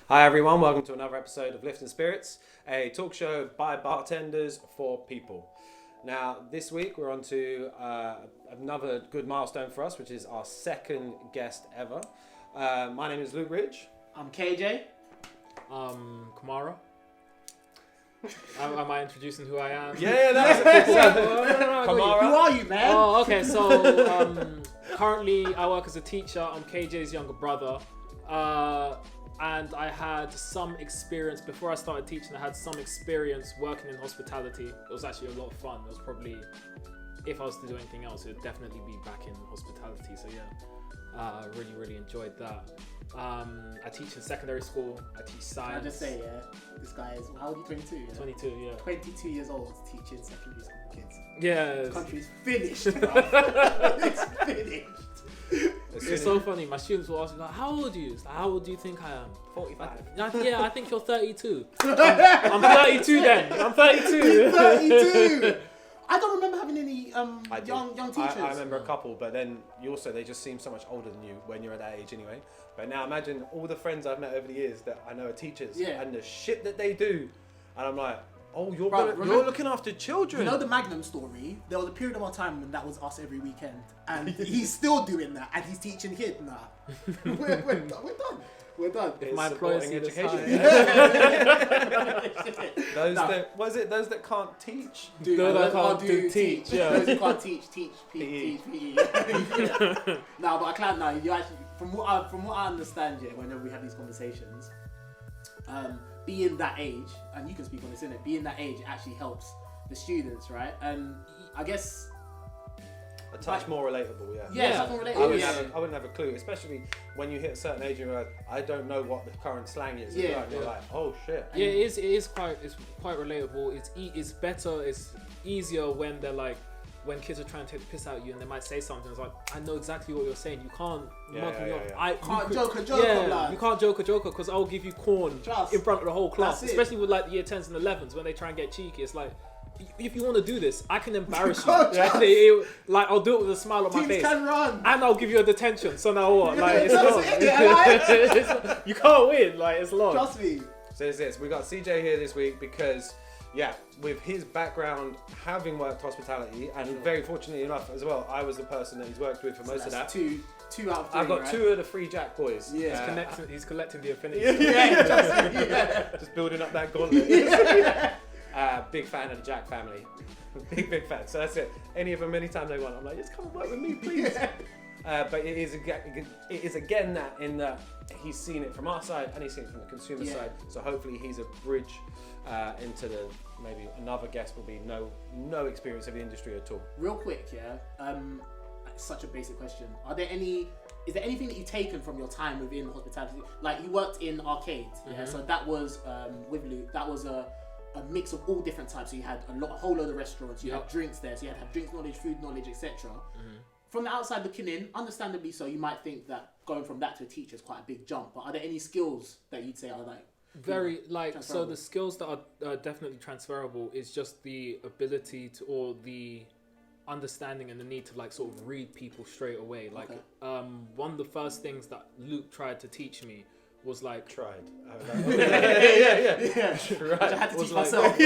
Hi everyone, welcome to another episode of Lifting Spirits, a talk show by bartenders for people. Now, this week we're on to another good milestone for us, which is our second guest ever. My name is Luke Ridge. I'm KJ. Camara. Am I introducing who I am? Yeah, that's Camara. Who are you, man? Oh, okay. So currently I work as a teacher. I'm KJ's younger brother. And I had some experience before I started teaching. I had some experience working in hospitality. It was actually a lot of fun. It was probably, if I was to do anything else, it would definitely be back in hospitality. So yeah, really enjoyed that. I teach in secondary school. I teach science. Can I just say, this guy is, how old are you, 22? Yeah? 22, yeah. 22 years old teaching secondary school kids. Yeah. This country's finished, bro. It's finished. It's so funny. My students will ask me, like, how old are you? Like, how old do you think I am? 45. I think you're 32. I'm 32 then. I'm 32. 32! I don't remember having any young teachers. I remember a couple, but then they just seem so much older than you when you're at that age anyway. But now imagine all the friends I've met over the years that I know are teachers and the shit that they do. And I'm like, oh, you're looking after children. You know the Magnum story? There was a period of our time when that was us every weekend. And he's still doing that. And he's teaching kids now. We're done. We're done. If my employers see this high. Those that can't teach? Those that can't teach. Yeah. Those who can't teach PE. No, but I can't now. You actually, from what I understand, whenever we have these conversations, being that age, and you can speak on this, innit? Being that age actually helps the students, right? And I guess a touch more relatable, yeah. Yeah, something relatable. I wouldn't have a clue, especially when you hit a certain age and you're like, I don't know what the current slang is. Yeah. You're like, oh shit. Yeah, it is quite relatable. It's better. It's easier when they're like, when kids are trying to take the piss out of you and they might say something. It's like, I know exactly what you're saying. You can't mug me up. Can't joke a joker, lad. You can't joke a joker because I'll give you corn in front of the whole class. Especially with like the year 10s and 11s when they try and get cheeky. It's like, if you want to do this, I can embarrass you. Like, I'll do it with a smile on my face. Can run. And I'll give you a detention. So now what? Like, it's long. You can't win. Like, it's long. Trust me. So it's this. We got CJ here this week because, with his background having worked hospitality, and very fortunately enough as well, I was the person that he's worked with for most of that. Two out of 3. I've got 2 of the 3 Jack boys. Yeah. He's collecting the affinity. Just building up that gauntlet. Big fan of the Jack family. Big fan. So that's it. Any of them, anytime they want, I'm like, just come and work with me, please. But it is again that in that he's seen it from our side and he's seen it from the consumer side. So hopefully he's a bridge into the, maybe another guest will be no experience of the industry at all. Real quick, such a basic question. Is there anything that you've taken from your time within hospitality? Like, you worked in arcades, so that was with Luke. That was a mix of all different types. So you had a whole load of restaurants. You had drinks there, so you had drink knowledge, food knowledge, etc. From the outside looking in, understandably so, you might think that going from that to a teacher is quite a big jump. But are there any skills that you'd say are like very so the skills that are definitely transferable is just the ability to, or the understanding and the need to like sort of read people straight away. Like one of the first things that Luke tried to teach me was like tried. Tried. I had to teach myself.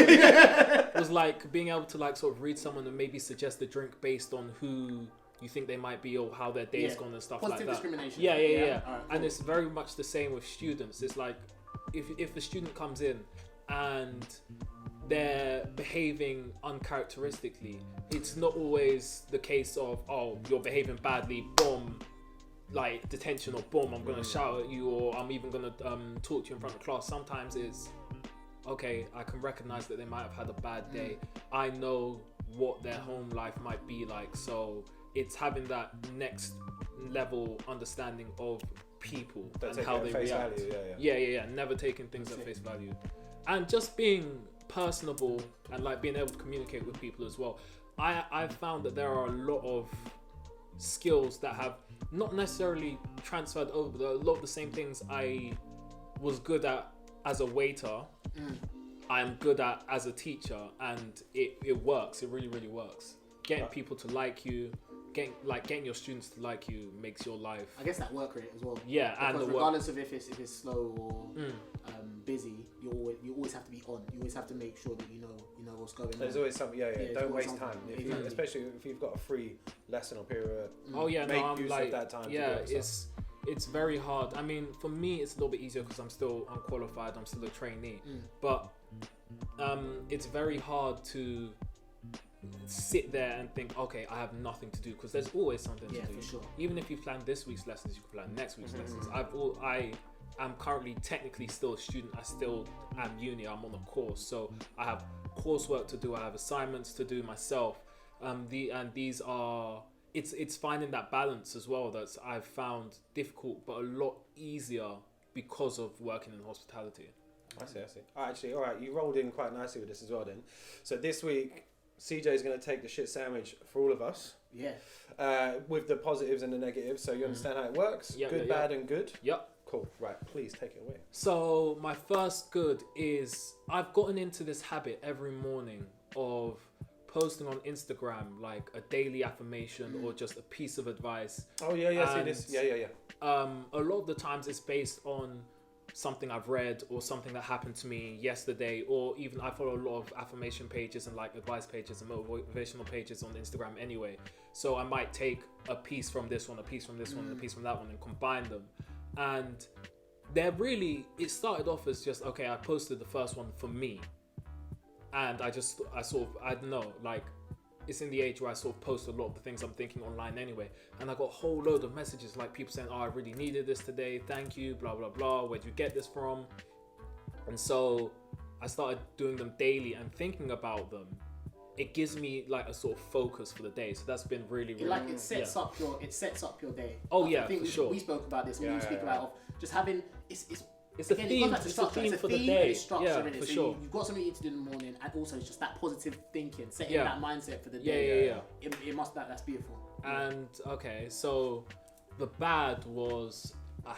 Was like being able to like sort of read someone and maybe suggest a drink based on who you think they might be or how their day's gone and stuff Positive like that. Discrimination. Yeah. Right, cool. And it's very much the same with students. It's like if the student comes in and they're behaving uncharacteristically, it's not always the case of, oh, you're behaving badly, boom, like detention, or boom, I'm gonna shout at you, or I'm even gonna talk to you in front of class. Sometimes it's okay, I can recognize that they might have had a bad day. I know what their home life might be like, so it's having that next level understanding of people and how they react. Yeah. Never taking things at face value, and just being personable and like being able to communicate with people as well. I've found that there are a lot of skills that have not necessarily transferred over, but a lot of the same things I was good at as a waiter, I'm good at as a teacher, and it works. It really works. Getting people to like you, getting your students to like you makes your life. I guess that work rate as well. Yeah, because and the regardless of if it's slow or busy, you always have to be on. You always have to make sure that you know what's going on. There's always something. Yeah. Don't waste time. Exactly. Especially if you've got a free lesson or period. Oh yeah, make I'm use like, of that time. yeah, to do that stuff. it's very hard. I mean, for me, it's a little bit easier because I'm still unqualified. I'm still a trainee, but it's very hard to sit there and think, okay, I have nothing to do, because there's always something to do. For sure. Even if you plan this week's lessons, you can plan next week's lessons. I am currently technically still a student. I still am uni. I'm on a course, so I have coursework to do. I have assignments to do myself. These are. It's finding that balance as well that I've found difficult, but a lot easier because of working in hospitality. I see. All right, you rolled in quite nicely with this as well then. So this week, CJ is going to take the shit sandwich for all of us. Yeah. With the positives and the negatives, so you understand how it works? Good, bad and good? Yep. Cool, right, please take it away. So my first good is I've gotten into this habit every morning of posting on Instagram like a daily affirmation or just a piece of advice. Oh yeah, see this. Yeah. A lot of the times it's based on something I've read or something that happened to me yesterday, or even I follow a lot of affirmation pages and like advice pages and motivational pages on Instagram anyway. So I might take a piece from this one, a piece from this one, and a piece from that one and combine them. And it started off as just, okay, I posted the first one for me. And I don't know, like, it's in the age where I sort of post a lot of the things I'm thinking online anyway. And I got a whole load of messages, like people saying, oh, I really needed this today. Thank you, blah, blah, blah. Where'd you get this from? And so I started doing them daily and thinking about them. It gives me like a sort of focus for the day. So that's been really, really it sets up your day. Oh, I yeah, think for sure. We spoke about this when we speak about just having it's a theme. It's a theme for the day. Yeah, for sure. You've got something you need to do in the morning, and also it's just that positive thinking, setting that mindset for the day. Yeah. That's beautiful. And okay, so the bad was I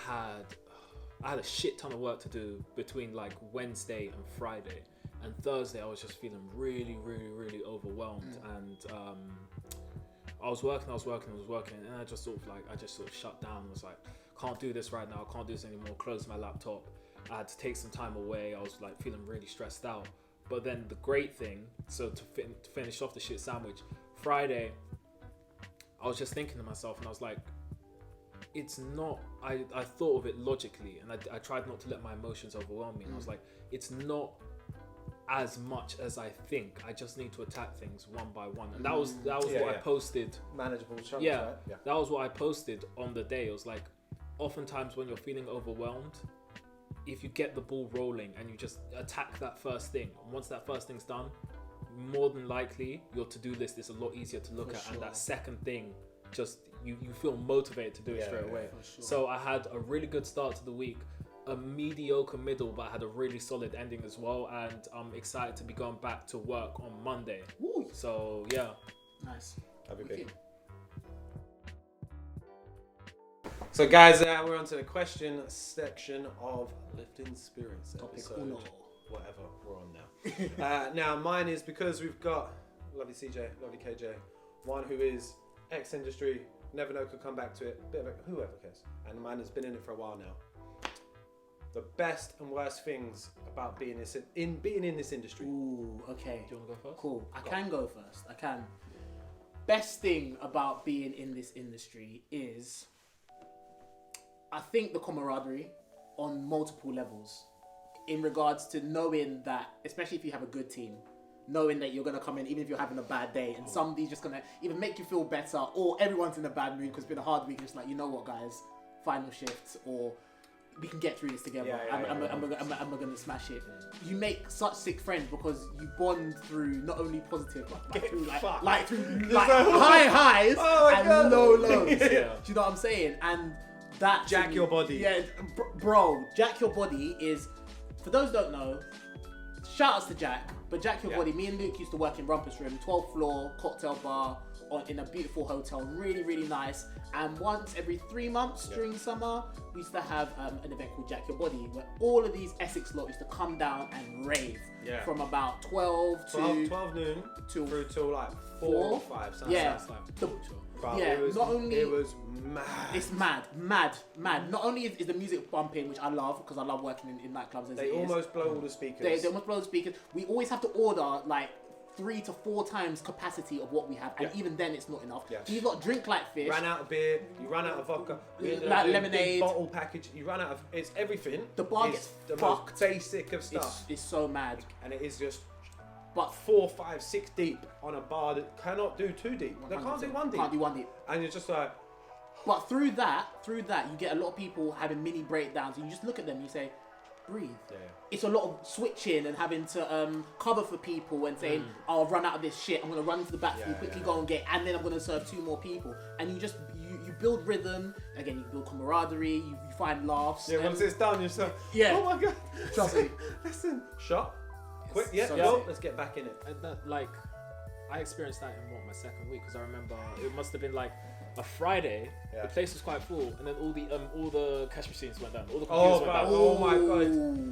had a shit ton of work to do between like Wednesday and Friday, and Thursday I was just feeling really, really, really overwhelmed, and I was working, and I just sort of shut down and was like, can't do this right now, can't do this anymore, closed my laptop. I had to take some time away. I was like feeling really stressed out. But then the great thing, so to finish off the shit sandwich, Friday, I was just thinking to myself, and I was like, it's not, I thought of it logically, and I tried not to let my emotions overwhelm me. And I was like, it's not as much as I think. I just need to attack things one by one. And that was what I posted. Manageable chunks, right? Yeah, that was what I posted on the day. It was like, oftentimes when you're feeling overwhelmed, if you get the ball rolling and you just attack that first thing, and once that first thing's done, more than likely your to-do list is a lot easier to look at, and that second thing, just you feel motivated to do it straight away. Sure. So I had a really good start to the week, a mediocre middle, but I had a really solid ending as well, and I'm excited to be going back to work on Monday. Woo. So yeah, nice. That'd be big. So guys, we're on to the question section of Lifting Spirits episode, whatever we're on now. Now mine is, because we've got lovely CJ, lovely KJ, one who is ex-industry, never know could come back to it, bit of whoever cares, and mine has been in it for a while now. The best and worst things about being in this industry. Ooh, okay. Do you want to go first? Cool. I can go first. I can. Best thing about being in this industry is, I think, the camaraderie on multiple levels, in regards to knowing that, especially if you have a good team, knowing that you're going to come in even if you're having a bad day, and somebody's just going to either make you feel better, or everyone's in a bad mood because it's been a hard week, just like, you know what guys, final shifts, or we can get through this together. I'm going to smash it. You make such sick friends because you bond through not only positive, but through high highs and low lows. Do you know what I'm saying? And that Jack Your Body. Yeah, bro, Jack Your Body is, for those who don't know, shout outs to Jack, but Jack Your Body, me and Luke used to work in Rumpus Room, 12th floor, cocktail bar, in a beautiful hotel, really, really nice. And once every 3 months during summer, we used to have an event called Jack Your Body, where all of these Essex lot used to come down and rave from about 12 noon through till like 4 or 5. Yeah, Bro, Yeah, it was, not only- it was mad. It's mad. Not only is the music bumping, which I love because I love working in nightclubs. As They it is. almost blow all the speakers. They almost blow the speakers. We always have to order like 3 to 4 times capacity of what we have, and Yeah. even then it's not enough. Yeah. So you've got drink like fish. Ran out of beer, you ran out of vodka, we ended Like up doing lemonade. big bottle package, you ran out of, it's everything. The bar It's gets the fucked. most basic of stuff. It's so mad. And it is just But 4, 5, 6 deep on a bar that cannot do 2 deep. They can't do 1 deep. Can't do 1 deep. And you're just like, But through that, you get a lot of people having mini breakdowns, and you just look at them and you say, breathe. yeah. It's a lot of switching and having to cover for people and saying, oh, I've run out of this shit, I'm going to run into the backfield, quickly go and get, and then I'm going to serve 2 more people. And you just, you build rhythm, again, you build camaraderie, you find laughs. Yeah, and- once it's done, you're just like, Yeah. oh my god. Trust me. Listen, shot. Quick, yeah, So go, sick. let's get back in it. And that, like, I experienced that in my second week, because I remember it must have been like a Friday. Yeah. The place was quite full, and then all the cash machines went down, all the Oh, computers went bro. down. Oh my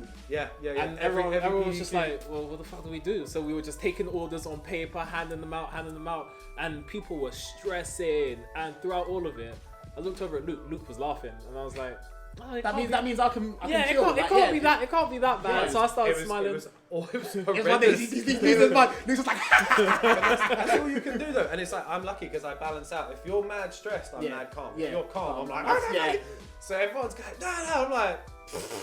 god. Yeah. And everyone was just like, well, what the fuck do we do? So we were just taking orders on paper, handing them out, and people were stressing. And throughout all of it, I looked over at Luke. Luke was laughing, and I was like, oh, That means I can yeah, chill. it can't be that. It can't be that bad. Yeah, so I started it was smiling. It was It's one horrendous. day, he's losing mud. Luke's just like, That's all you can do though, and it's like I'm lucky because I balance out. If you're mad stressed, I'm Yeah. mad calm. Yeah. If you're calm, I'm like, Yeah. So everyone's going, no. I'm like,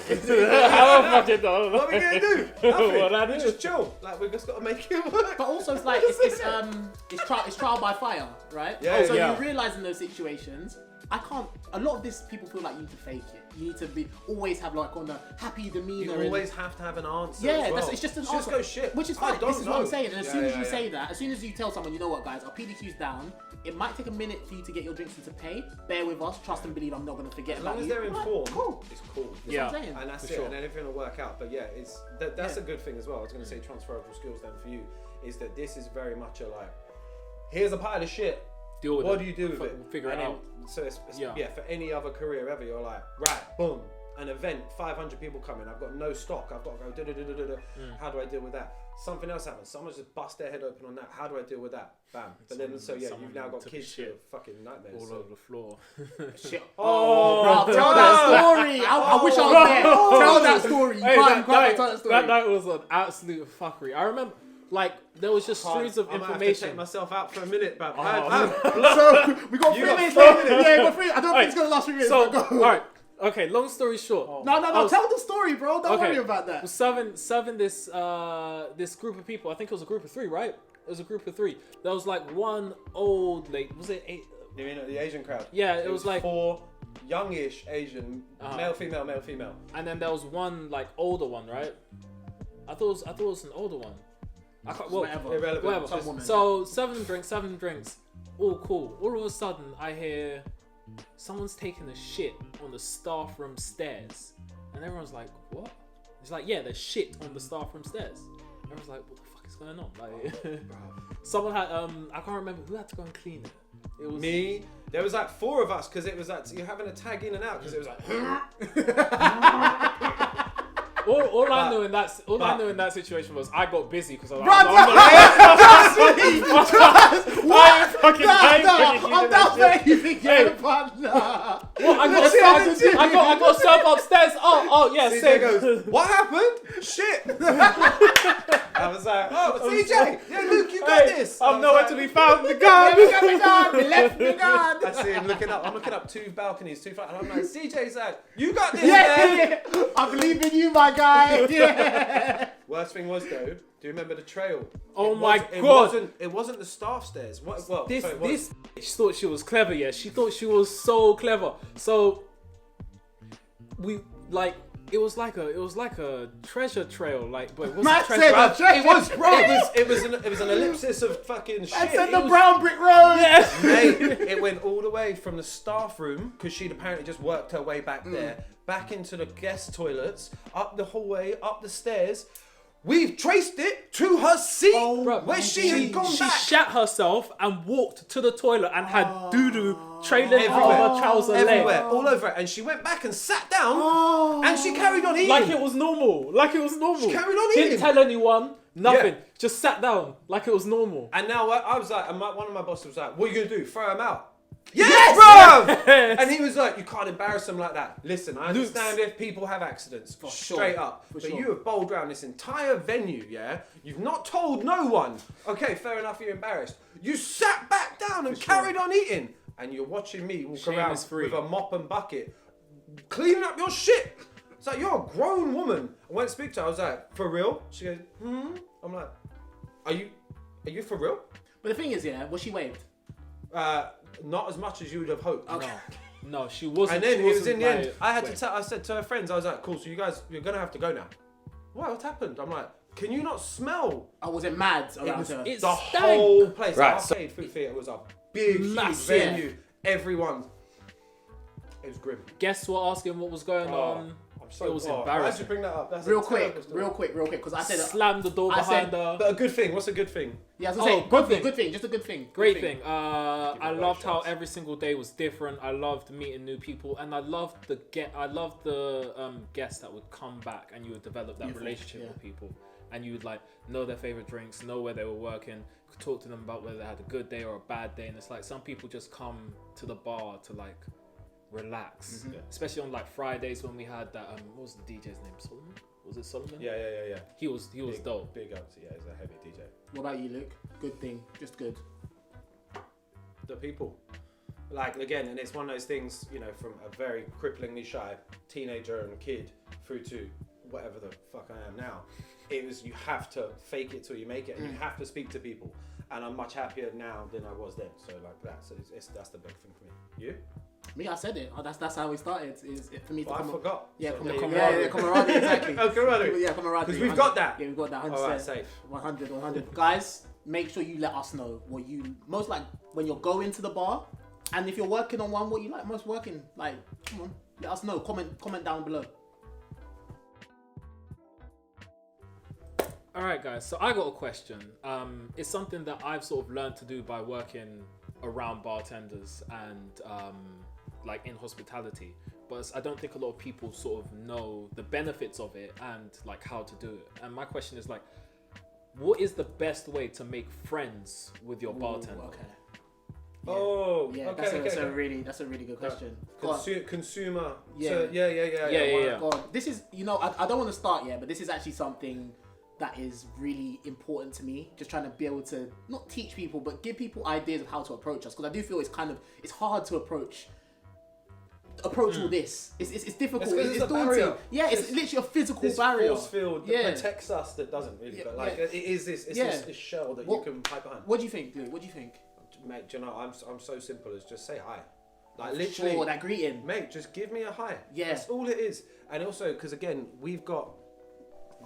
I don't fucking know. what are we gonna do? Nothing. What I We do? just chill. Like we just gotta make it work. But also, it's like it's trial by fire, right? Yeah, So yeah. you realise in those situations, I can't. A lot of this people feel like you need to fake it. You need to be always have like on a happy demeanor. You always have to have an answer. Yeah, as well. it's just an Just answer. go shit. Which is I fine. don't This is what I'm know. saying. And as Yeah, soon as yeah, you yeah. say that, as soon as you tell someone, you know what, guys, our PDQ's down. It might take a minute for you to get your drinks into pay. Bear with us. Trust and believe. I'm not going to forget As about long as you. they're Right, informed, cool. it's cool. Yeah. That's what I'm saying. And that's For it, sure. and everything will work out. But yeah, that's Yeah. a good thing as well. I was going to say transferable skills then for you is that this is very much a like, here's a pile of shit. Deal with What it. do you do with it? Figure it And then- out. So it's Yeah. for any other career ever, you're like, right, boom, an event, 500 people coming. I've got no stock. I've got to go. How do I deal with that? Something else happens. Someone's just bust their head open on that. How do I deal with that? Bam. But then you've now got took a kids who are shit fucking nightmares. all so- over the floor. Shit. Oh, Bro, tell that story. I wish I was there. Tell that story. You Hey, can't tell that story. that night was an absolute fuckery. I remember, like, there was just streams of I might have to information. take myself out for a minute, but So we got 3 got minutes 3 left. minutes. Yeah, we got 3. I don't think it's gonna last 3 minutes. So, but go. alright, okay, long story short. No. I was- Tell the story, bro. Don't Okay. worry about that. was serving this group of people. I think it was a group of 3, right? It was a group of 3. There was like one old lady. Was it 8? You mean the Asian crowd? Yeah, it was like, 4 youngish Asian, male, female. and then there was one like older one, right? I thought it was an older one. I can't. Well, Whatever. Irrelevant. whatever. Some woman. So 7 drinks. All cool. All of a sudden, I hear someone's taking a shit on the staff room stairs, and everyone's like, "What?" It's like, "Yeah, there's shit on the staff room stairs." Everyone's like, "What the fuck is going on?" Like, someone had I can't remember who had to go and clean it. It was Me. There was like 4 of us because it was like you're having a tag in and out because it was like. All I knew in that situation was I got busy because I was Brother, I'm down there. You think you're a partner? I got served upstairs. Oh yeah, CJ same. goes, what happened? Shit. I was like, oh, CJ, yeah, Luke, you got this. I I'm was nowhere like, to be found. The gun. Left me gone. I see him looking up. I'm looking up 2 balconies, 2 flat, and I'm like, CJ's like, you got this, Yeah, man. yeah. I believe in you, my guy. Yeah. Worst thing was though, do you remember the trail? Oh It my was- God. It wasn't the staff stairs. What? Well, This sorry, it was. this bitch thought she was clever. Yeah, she thought she was so clever. So we like. It was like a treasure trail, like, but it wasn't Man treasure. said Bro, a treasure it was, bro. It was an ellipsis of fucking shit. I said It the was- brown brick road. Yeah. Mate, it went all the way from the staff room because she'd apparently just worked her way back there, back into the guest toilets, up the hallway, up the stairs. We've traced it to her seat Bro, where she had gone she back. shat herself and walked to the toilet and had doo-doo trailing Everywhere. out her trouser Everywhere, leg. all over it. And she went back and sat down and she carried on eating. Like it was normal. She carried on Didn't eating. tell anyone. Nothing. Yeah. Just sat down like it was normal. And now I was like, one of my bosses was like, what are you going to do? Throw him out? Yes, bruv! And he was like, you can't embarrass them like that. Listen, I understand if people have accidents, straight up. But you have bowled around this entire venue, yeah? You've not told no one. Okay, fair enough, you're embarrassed. You sat back down and carried on eating. And you're watching me walk around with a mop and bucket, cleaning up your shit. It's like, you're a grown woman. I went to speak to her, I was like, for real? She goes, I'm like, are you for real? But the thing is, yeah, was she waved? Not as much as you would have hoped. Okay. No, she wasn't. And then it was in the end. I I said to her friends, I was like, cool, so you guys, you're gonna have to go now. What happened? I'm like, can you not smell? I was it mad around her? It The stank. whole place. Right, Arcade Food Theatre was a big, huge Massive. venue. Everyone. It was grim. Guests were asking what was going on. I'm so It was Why'd embarrassing. you bring that up? That's real a quick, terrible story. real quick, because I said Slammed the door I behind said- her. But a good thing. What's a good thing? Yeah, I was gonna say, good thing, just a good thing. Great thing. I it loved how shots. every single day was different. I loved meeting new people, and I loved the guests that would come back, and you would develop that relationship with people, and you would like know their favorite drinks, know where they were working, could talk to them about whether they had a good day or a bad day. And it's like some people just come to the bar to like relax, especially on like Fridays when we had that. What was the DJ's name? Solomon? Was it Solomon? Yeah. He was dope. Big up to, yeah, he's a heavy DJ. What about you, Luke? Good thing, just good. The people. Like, again, and it's one of those things, you know, from a very cripplingly shy teenager and kid through to whatever the fuck I am now. It was, you have to fake it till you make it, and you have to speak to people. And I'm much happier now than I was then. So like that. So that's the big thing for me. You? Me, I said it. That's how we started. Is for me to Well, I come. forgot. Yeah, So come there you on, go. yeah, camaraderie, exactly. Oh, camaraderie. Yeah, camaraderie. Because we've got that. Yeah, we've got that. 100%. All right, safe. 100. Guys, make sure you let us know what you most like when you're going to the bar, and if you're working on one, what you like most working. Like, come on, let us know. Comment down below. All right, guys. So I got a question. It's something that I've sort of learned to do by working around bartenders and like in hospitality. But I don't think a lot of people sort of know the benefits of it and like how to do it. And my question is like, what is the best way to make friends with your bartender? Okay. Oh, Yeah, okay, that's okay. a really good question. Go on. Consumer. Yeah. So, yeah. Go on. This is, I don't want to start yet, but this is actually something that is really important to me. Just trying to be able to not teach people, but give people ideas of how to approach us. Because I do feel it's hard to approach all this. It's difficult. It's a daunting. barrier. Yeah, it's literally a physical This barrier. force field that protects us that doesn't really. But like, it is this. It's this shell that you can hide behind. What do you think, Luke? What do you think? Mate, do you know, I'm so simple as just say hi. Like literally, Sure, that greeting. mate, just give me a hi. Yeah. That's all it is. And also, because again, we've got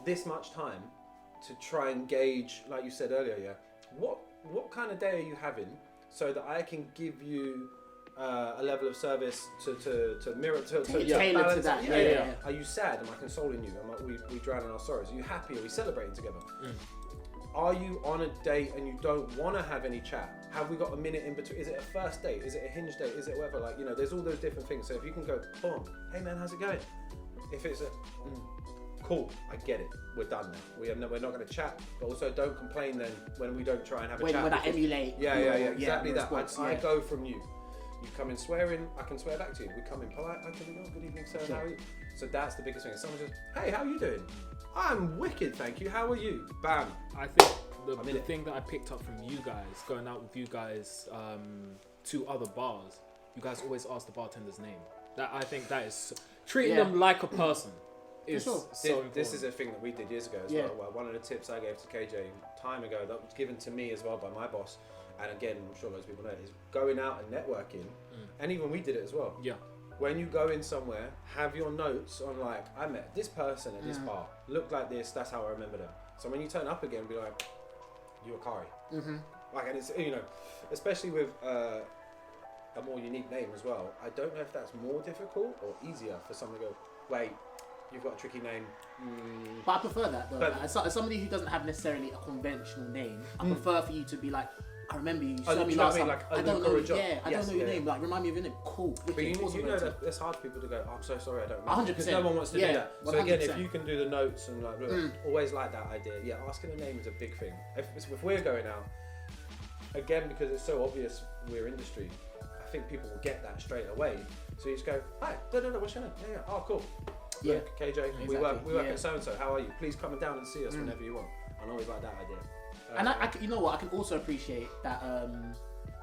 this much time to try and gauge, like you said earlier, yeah, what kind of day are you having, so that I can give you a level of service to mirror to Tailored balance to that. it. Yeah. Are you sad? Am I consoling you? We drown in our sorrows? Are you happy? Are we celebrating together? Are you on a date and you don't want to have any chat? Have we got a minute in between? Is it a first date? Is it a hinge date? Is it whatever? Like, there's all those different things. So if you can go, boom, hey man, how's it going? If it's a cool, I get it. We're done now. We're not going to chat, but also don't complain then when we don't try and have a chat. When I emulate. Yeah, exactly that. response, I go from you. You come in swearing, I can swear back to you. We come in polite, I can go, good evening, sir, how are you? So that's the biggest thing. Someone says, hey, how are you doing? I'm wicked, thank you. How are you? Bam. I think I'm in the it. thing that I picked up from you guys, going out with you guys to other bars, you guys always ask the bartender's name. I think that is treating them like a person is sure. so important. This is a thing that we did years ago as well. Well, one of the tips I gave to KJ time ago that was given to me as well by my boss, and again, I'm sure loads of people know it, is going out and networking. And even we did it as well. Yeah. When you go in somewhere, have your notes on like, I met this person at this bar, looked like this, that's how I remember them. So when you turn up again, be like, you were Kari. Like, and it's, especially with a more unique name as well, I don't know if that's more difficult or easier for someone to go, wait, you've got a tricky name. But I prefer that though. But- As somebody who doesn't have necessarily a conventional name, I prefer for you to be like, I remember you Oh, saw do me you know last what I mean? time. Like, I a don't look know. or a job. I Yes, don't know your yeah. name. Like, remind me of your name. Cool. But you Wicked, know awesome, that it's hard for people to go, oh, I'm so sorry, I don't know. 100%. Because no one wants to do Yeah, that. So again, 100%. if you can do the notes and like, look, always like that idea. Yeah, asking a name is a big thing. If we're going out, again, because it's so obvious we're industry, I think people will get that straight away. So you just go, hi, no, what's your name? Yeah, oh, cool. Yeah. Look, KJ, Exactly. we work at so-and-so, how are you? Please come down and see us whenever you want. I always like that idea. And I, you know what, I can also appreciate that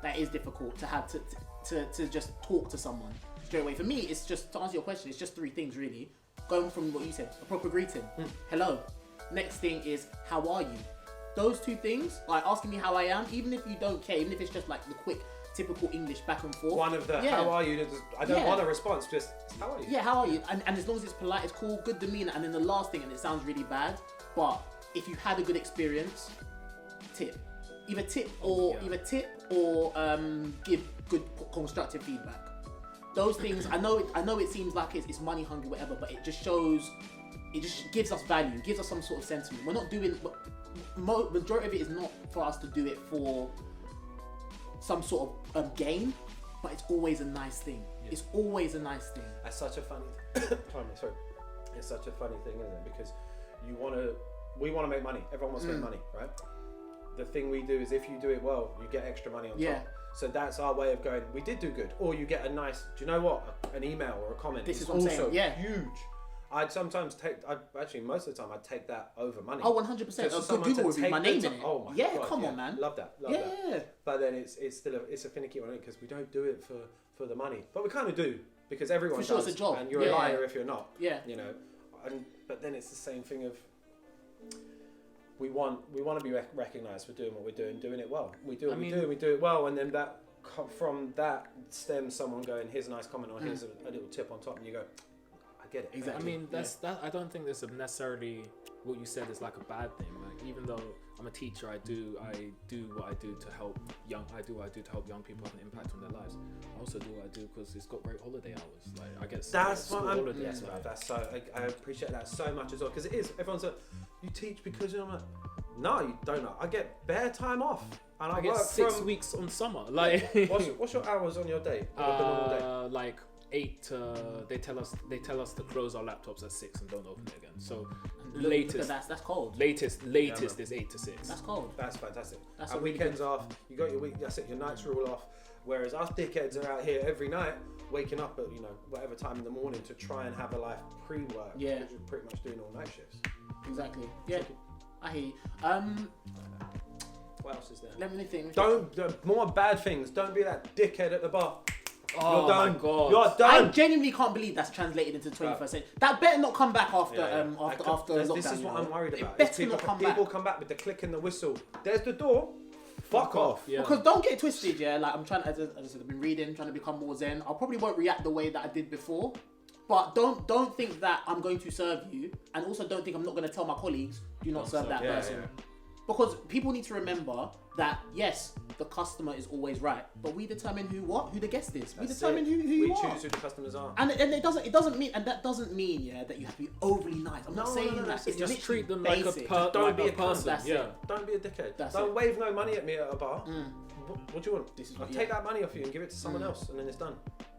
that is difficult to have to just talk to someone straight away. For me, it's just, to answer your question, it's just three things really. Going from what you said, a proper greeting, hello. Next thing is, how are you? Those two things, like asking me how I am, even if you don't care, even if it's just like the quick, typical English back and forth. One of the, how are you? I don't want a response, just, how are you? Yeah, how are you? And as long as it's polite, it's cool, good demeanor. And then the last thing, and it sounds really bad, but if you had a good experience, tip. Either tip or give good constructive feedback. Those things, I know it seems like it's money hungry, whatever, but it just shows, it just gives us value, gives us some sort of sentiment. We're not doing, majority of it is not for us to do it for some sort of gain, but it's always a nice thing. Yeah. It's always a nice thing. That's such a funny sorry. It's such a funny thing, isn't it? Because we want to make money. Everyone wants to make money, right? The thing we do is if you do it well, you get extra money on top. So that's our way of going, we did do good. Or you get a nice, do you know what? An email or a comment. This is also what I'm saying. Huge. I'd sometimes actually most of the time I'd take that over money. Oh, 100%. A good Google review, my name in it. Oh my God, come on, man. Love that. But then it's still a finicky one because we don't do it for the money. But we kind of do because everyone does. It's a job. And you're a liar if you're not. Yeah. You know. But then it's the same thing of we want to be recognised for doing what we're doing it well. We do it well, and then from that stems someone going, here's a nice comment or here's a little tip on top, and you go, I get it. Exactly. I mean, that. I don't think there's necessarily what you said is like a bad thing. Like, even though I'm a teacher, I do what I do to help young. I do what I do to help young people have an impact on their lives. I also do what I do because it's got great holiday hours. Like, I guess that's what I'm. Yes, that's so. I appreciate that so much as well because it is. Everyone's like, you teach because you're like, no, you don't. I get bare time off, and I get work 6 weeks on summer. Like, what's your hours on your day? Like 8 to they tell us to close our laptops at 6 and don't open it again. So latest that's cold. Latest is 8 to 6. That's cold. That's fantastic. That's and weekends off. You got your week. That's it. Your nights are all off. Whereas us dickheads are out here every night, waking up at whatever time in the morning to try and have a life pre-work. Yeah. Because you're pretty much doing all night shifts. Exactly. Yeah. I hear you. What else is there? Let me think. More bad things. Don't be that dickhead at the bar. Oh You're done. My God. You're done. I genuinely can't believe that's translated into 21st century. That better not come back after lockdown. This is what I'm worried about. It better not come back. People come back with the click and the whistle. There's the door. Fuck off. Yeah. Because don't get it twisted, yeah. Like I'm trying, as I said, I've been reading, trying to become more zen. I probably won't react the way that I did before. But don't think that I'm going to serve you, and also don't think I'm not going to tell my colleagues, do not serve that person. Yeah. Because people need to remember that yes, the customer is always right, but we determine who the guest is. We determine who you are. We choose who the customers are. And it doesn't mean that you have to be overly nice. I'm not saying that. It's just treat them basic. like don't be a person. Don't be a dickhead. Don't wave no money at me at a bar. What do you want? I'll take that money off you and give it to someone else, and then it's done.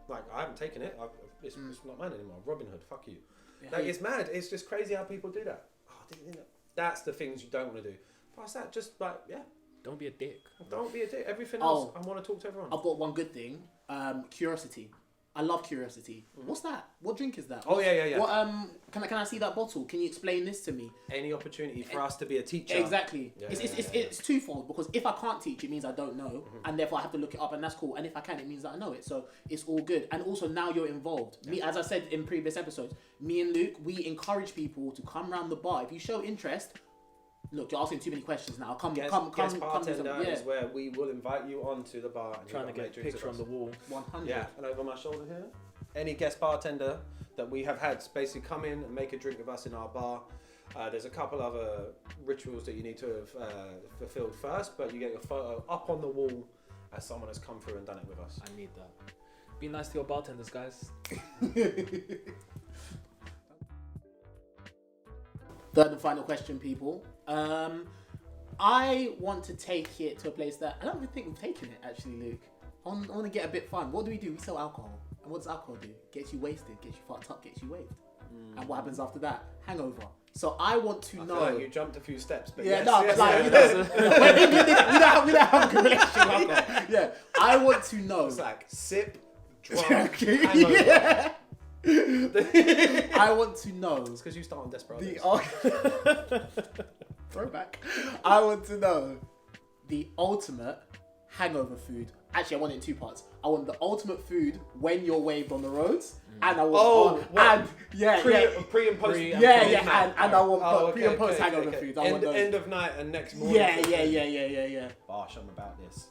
Like, I haven't taken it. It's not mine anymore. Robin Hood, fuck you. Yeah. Like, it's mad. It's just crazy how people do that. That's the things you don't want to do. Past that, just like, don't be a dick. Don't be a dick. Everything else, I want to talk to everyone. I've got one good thing. Curiosity. I love curiosity. What's that? What drink is that? Yeah. What can I see that bottle? Can you explain this to me? Any opportunity for us to be a teacher. Exactly. It's twofold, because if I can't teach, it means I don't know, and therefore I have to look it up, and that's cool. And if I can, it means that I know it. So it's all good. And also now you're involved. Me, as I said in previous episodes, me and Luke, we encourage people to come round the bar. If you show interest, look, you're asking too many questions now. Come. Guest bartender is where we will invite you onto the bar. And trying to get a picture on the wall. 100. Yeah, and over my shoulder here. Any guest bartender that we have had basically come in and make a drink with us in our bar. There's a couple other rituals that you need to have fulfilled first, but you get your photo up on the wall as someone has come through and done it with us. I need that. Be nice to your bartenders, guys. Third and final question, people. I want to take it to a place that I don't even think we've taken it, actually, Luke. I want to get a bit fun. What do? We sell alcohol. And what does alcohol do? Gets you wasted, gets you fucked up, gets you waved. And what happens after that? Hangover. So I want to I know. feel like you jumped a few steps, but Yeah, yes, no, yes, but like, yes. we don't have a good relationship. Uncle. Yeah, I want to know. It's like sip, drunk, Okay, hangover. yeah. I want to know It's because you start on Desperados. the throwback. I want to know the ultimate hangover food. Actually, I want it in two parts. I want the ultimate food when you're waved on the roads, and I want Pre and post. and I want pre and post hangover food. I want those. End of night and next morning. Yeah. Bosh, I'm about this.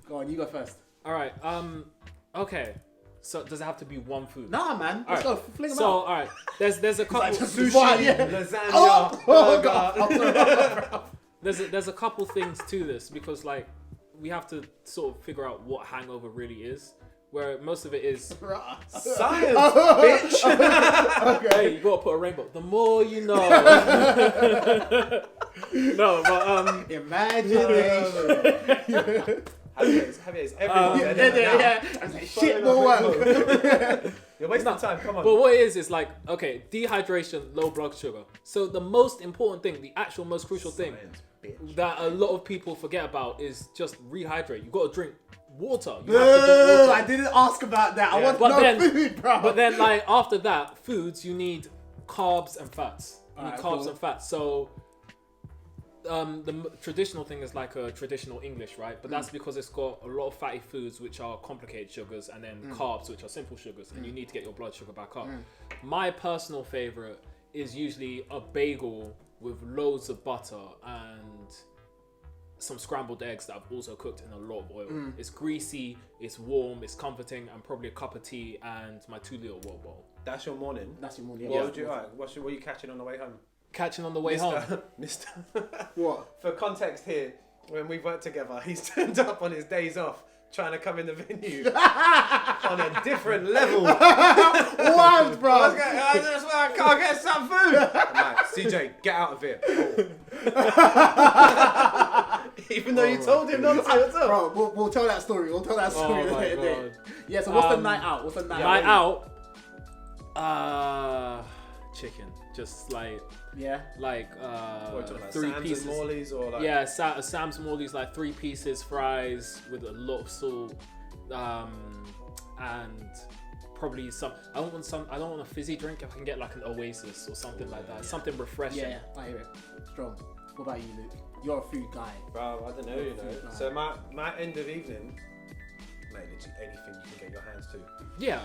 Go on, you go first. All right. Okay. So does it have to be one food? Nah, man. Let's go. Fling them So out. all right. There's a couple. Sushi, lasagna, burger. There's a couple things to this because like we have to sort of figure out what hangover really is. Where most of it is Science, bitch. Okay. hey, you gotta put a rainbow. The more you know. No, but imagination. Javier's everyone. I'm like, shit, more work. You're wasting time. Come on. But what it is like, okay, dehydration, low blood sugar. So the most important thing, the actual most crucial thing that a lot of people forget about is just rehydrate. You gotta drink water. You have to drink water. I didn't ask about that. I want But no then- food, bro. But then, like after that, foods you need carbs and fats. You need Alright, carbs cool. and fats. So, the traditional thing is like a traditional English, right? But that's because it's got a lot of fatty foods which are complicated sugars, and then carbs which are simple sugars, and you need to get your blood sugar back up. My personal favorite is usually a bagel with loads of butter and some scrambled eggs that I've also cooked in a lot of oil. It's greasy, it's warm, it's comforting, and probably a cup of tea and my 2-liter water bottle. That's your morning. That's your morning. What would you? Alright, what are you catching on the way home? Catching on the way home. Mister. What? For context here, when we've worked together, he's turned up on his days off trying to come in the venue on a different level. What, bro? I can't get some food. I'm like, CJ, get out of here. Even though you told him not to. What's up? Bro, we'll tell that story. We'll tell that story Oh my later. God. Yeah, so what's the night out? What's the night Night out? out. Chicken. Just like Yeah. like What, talking about 3 Sam's pieces. and Morley's or like? Yeah, Sam's Morley's like 3 pieces, fries with a lot of salt, and probably some. I don't want a fizzy drink. If I can get like an Oasis or something like that, something refreshing. Yeah, I hear it. Strong. What about you, Luke? You're a food guy. Bro, I don't know, you know. So my end of evening, mate, literally anything you can get your hands to. Yeah.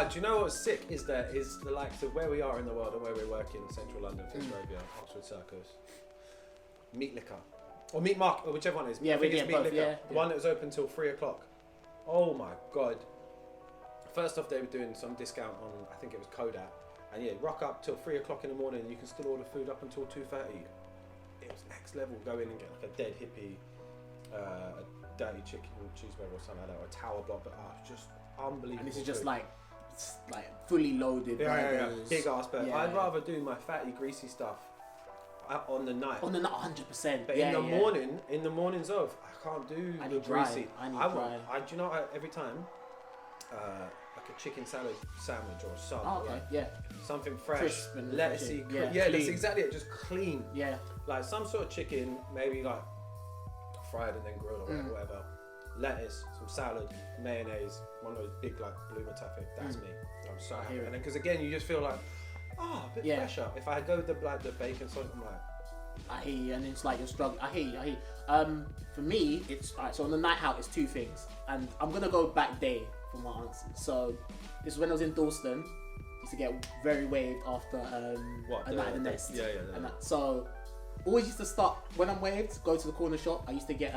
Do you know what's sick is the likes of where we are in the world and where we work in central London, Fitzrovia, Oxford Circus. Meat Liquor. Or Meat Market, or whichever one it is. Yeah, I think we it's get Meat both, Liquor. yeah, The one that was open till 3 o'clock. Oh my God. First off, they were doing some discount on, I think it was Kodak. And yeah, rock up till 3 o'clock in the morning and you can still order food up until 2:30. It was next level. Go in and get like a dead hippie, a dirty chicken cheeseburger or something like that, or a tower block, but just unbelievable. And this is just food. like fully loaded. Yeah. burgers. Big ass burger. Yeah. I'd rather do my fatty, greasy stuff on the night. On the night, 100%. But yeah, in the mornings of, I can't do I the need dry. greasy. I need want, dry. do you know, every time, like a chicken salad sandwich or a sub, Oh, or okay, like yeah. something fresh, Crisp and lettucey. fresh, yeah. Yeah, that's Clean. exactly it. Just clean. Yeah. Like some sort of chicken, maybe like fried and then grilled or whatever. Lettuce, some salad, mayonnaise, one of those big like blue matafe. That's me. I'm so happy. And then because again, you just feel like, a bit fresher. If I go the bacon sauce, I'm like, I hear you, and it's like you're struggling. I hear you. For me, it's alright. So on the night out, it's 2 things, and I'm gonna go back day for my answers. So this is when I was in Dalston. Used to get very waved after a night at the Nest. Yeah. And so always used to start when I'm waved. Go to the corner shop. I used to get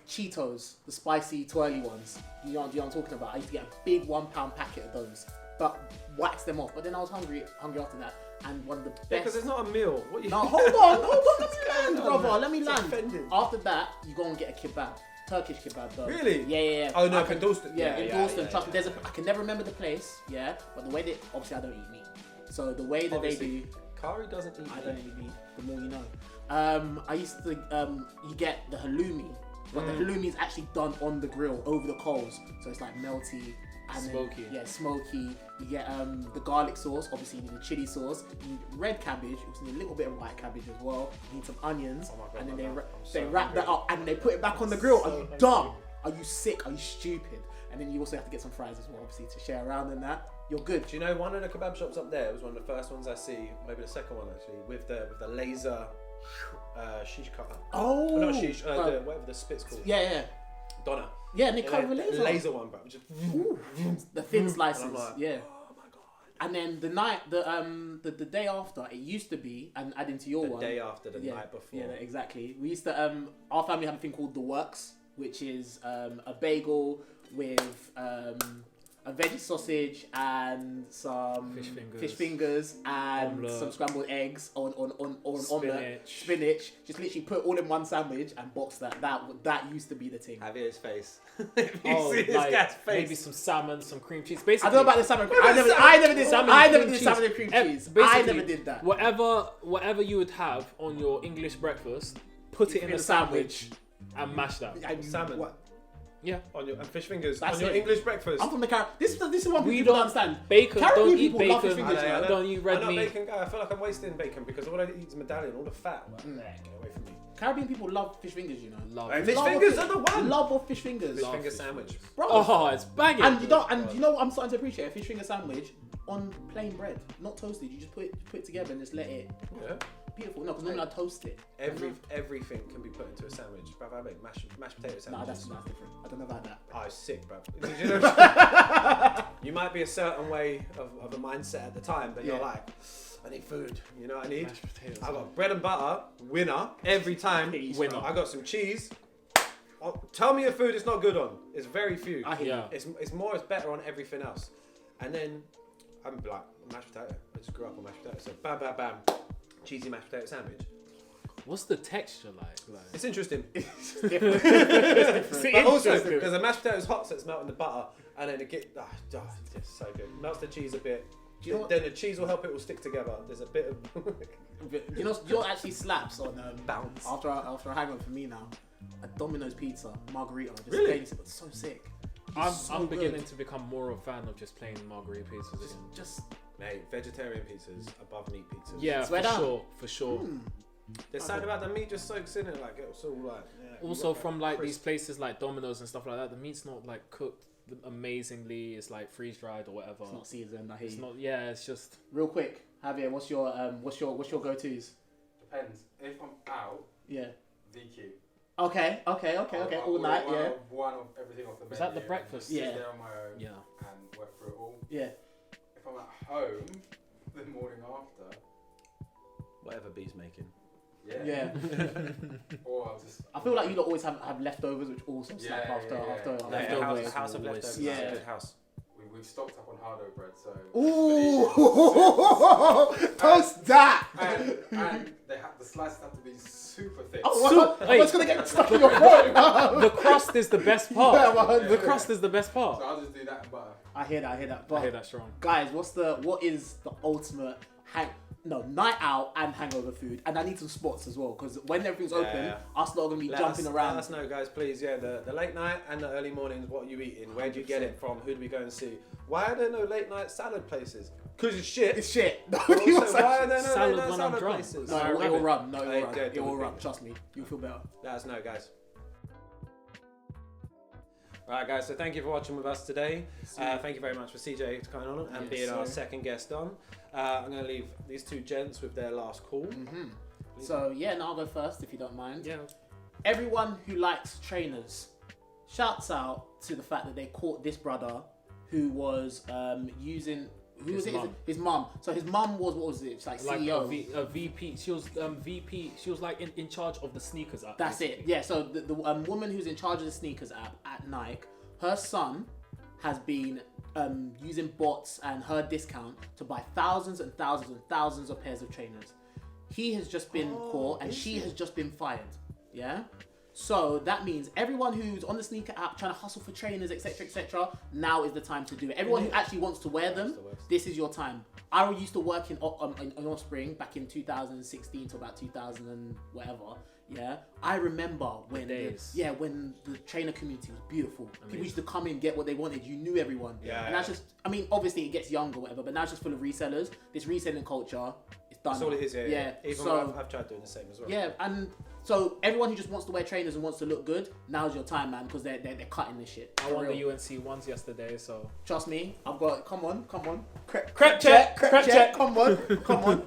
Cheetos, the spicy twirly ones. Do you know what I'm talking about? I used to get a big £1 packet of those, but wax them off. But then I was hungry after that. And one of the best. because it's not a meal. What you? No, hold on, let me land, brother. man. Let me It's land. offended. After that, you go and get a kebab, Turkish kebab, though. Really? Yeah. Oh, no, I can- in Dalston. Yeah, in Yeah, Dalston. yeah, Trust me, yeah. I can never remember the place. Yeah, but the way they obviously I don't eat meat, so the way that Obviously, they do, Kari doesn't eat I don't meat. eat meat. The more you know. I used to you get the halloumi, but the halloumi is actually done on the grill over the coals, so it's like melty And Smoky. Then, yeah, smoky. You get the garlic sauce. Obviously, you need the chili sauce. You need red cabbage. You also need a little bit of white cabbage as well. You need some onions. Oh my God, and then they they wrap that up and they put it back on the grill. Are you dumb? Are you sick? Are you stupid? And then you also have to get some fries as well, obviously, to share around and that. You're good. Do you know one of the kebab shops up there was one of the first ones I see, maybe the second one actually, with the laser shish cutter. Oh, Not shish, whatever the spit's called. Yeah. Donna. Yeah, and they cut with laser. Laser one, bro. Just the thin slices. And I'm like, yeah. oh my God. And then the day after, it used to be, and adding to your one. The day after, the night before. Yeah, exactly. We used to our family had a thing called the works, which is a bagel with a veggie sausage and some fish fingers and omelette, some scrambled eggs on omelette, spinach. spinach. Just literally put all in one sandwich and box that. That used to be the thing. Javier's face. Oh, see this like guy's face. maybe some salmon, some cream cheese. Basically, I don't know about the salmon. I never did salmon and cream cheese. I never did that. Whatever you would have on your English breakfast, put it in a sandwich and mash that. Salmon. What? Yeah. On your and fish fingers That's on your it. English breakfast. I'm from the Caribbean. This is one We people don't don't understand. Bacon. Caribbean Don't eat people love fish bacon. fingers, you know? Don't eat red I'm not a meat. bacon guy. I feel like I'm wasting bacon because all I eat is medallion, all the fat. Like, get away from me. Caribbean people love fish fingers, you know. Love. Hey, fish Love fingers of are the one. Love of fish fingers. Fish Love finger fish sandwich. Bro. Oh, it's banging. And you know what I'm starting to appreciate? A fish finger sandwich on plain bread, not toasted. You just put it together and just let it. Yeah. Beautiful. No, because normally I toast it. Everything can be put into a sandwich. Bruv, I make mashed potato Nah, sandwiches. that's different. I don't know about that. Oh, it's sick, bro. You know, you might be a certain way of a mindset at the time, but you're Yeah. like, I need food. You know what I need? Mashed potatoes. I got bread and butter, winner, every time. Winner. I got some cheese. Oh, tell me a food it's not good on. It's very few. I hear you. Yeah. It's better on everything else. And then I'm like, mashed potato. I just grew up on mashed potato. So bam, bam, bam. Cheesy mashed potato sandwich. What's the texture like? It's interesting. It's different. But also, because the mashed potato is hot, so it's melting the butter, and then it gets, it's just so good. Melts the cheese a bit. Do you know what- Then the cheese will help it all stick together. There's a bit of you know actually slaps on bounce. after a hangover for me now. A Domino's pizza margarita. Just Really? plain, it's so sick. It's so I'm good. beginning to become more of a fan of just plain margarita pizzas again. Just Mate, vegetarian pizzas above meat pizzas. Yeah, Swear down. for sure. There's something about the meat just soaks in it, like it's all like. Yeah, you Also, got from that like crisp. these places like Domino's and stuff like that, the meat's not like cooked amazingly. It's like freeze dried or whatever. it's not seasoned. I hear It's you. not. Yeah, it's just. Real quick, Javier, what's your go-tos? Depends. If I'm out, Yeah. VQ. Okay. All night. Yeah. One of everything off the menu. Is that the and breakfast? just sit Yeah. there on my own Yeah. and work through it all. Yeah. If I'm at home, the morning after, Whatever B's making. yeah. Yeah. Or I'll just. I feel like you lot always have leftovers, which also slap Yeah, after. Leftovers. a house of always leftovers. Yeah. It's a good house. We've stocked up on hardo bread, so. Ooh, toast that. And the slices have to be super thick. Oh, Hey. what's gonna get stuck in your throat? The crust is the best part. Yeah, 100. The crust is the best So part. I'll just do that and butter. I hear that. I But hear that strong. guys, what is the ultimate night out and hangover food? And I need some spots as well, because when everything's open, Yeah. us lot are gonna be jumping Let around. us know, guys, please. Yeah, the late night and the early mornings. What are you eating? Where do you get it from? Who do we go and see? Why are there no late night salad places? Because it's shit. It's shit. Also, Nobody wants why that are there no shit. Salad late night when I'm salad drunk. places? No, I it love will it. run. No, Hey, it will run. good, It will good. run. Trust me, you'll feel better. Let us know, guys. Right, guys, so thank you for watching with us today. Thank you very much for CJ coming on and Yes, being our sir. second guest on. I'm going to leave these two gents with their last call. So yeah, now I'll go first if you don't mind. Yeah. Everyone who likes trainers, shouts out to the fact that they caught this brother who was using. Who His was it? mum. His mum. So his mum was, what was it? It's like Like CEO. a VP. She was VP. She was like in charge of the sneakers app. That's it. basically. Yeah. So the woman who's in charge of the sneakers app at Nike, her son has been using bots and her discount to buy thousands and thousands and thousands of pairs of trainers. He has just been caught and she has just been fired. Yeah. So that means everyone who's on the sneaker app trying to hustle for trainers, etc., now is the time to do it. Everyone who actually wants to wear them, this is your time. I used to work in Offspring back in 2016 to about 2000 and whatever. Yeah, I remember when days. when the trainer community was beautiful. Amazing. People used to come in, get what they wanted. You knew everyone. Yeah, and that's just. I mean, obviously it gets younger, or whatever, but now it's just full of resellers. This reselling culture is done. That's all it is. Yeah. Even So I've tried doing the same as well. yeah, and so everyone who just wants to wear trainers and wants to look good, now's your time, man, because they're cutting this shit. I For won real. the UNC ones yesterday, so Trust me, I've got. Come on. Crep check. Come on.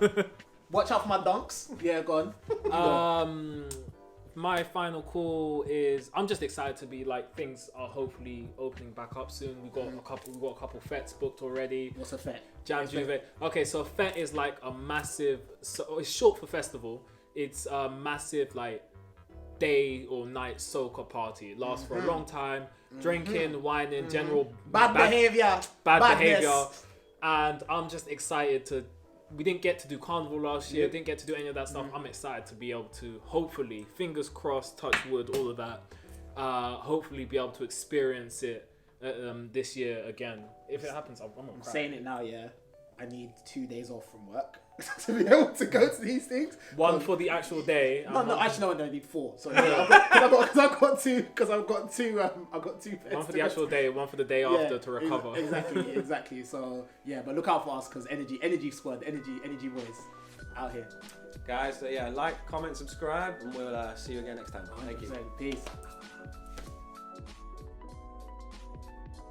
Watch out for my dunks. Yeah, go on. My final call is I'm just excited to be like things are hopefully opening back up soon. We've got a couple fets booked already. What's a fet? Jan Juve. Okay, so fet is like a massive. So it's short for festival. It's a massive like day or night soca party. It lasts for a long time. Drinking, whining, general Bad behavior. And I'm just excited to. We didn't get to do carnival last year. Didn't get to do any of that stuff. I'm excited to be able to hopefully, fingers crossed, touch wood, all of that. Hopefully, be able to experience it this year again. If it happens, I'm gonna I'm cry. saying it now, yeah. I need 2 days off from work to be able to go to these things. One for the actual day. No, actually, no, I need 4. So I've got two. One for the actual day, one for the day after to recover. Exactly. So yeah, but look out for us because energy squad, energy boys, out here. Guys, like, comment, subscribe, and we'll see you again next time. Thank you. 100%. Peace.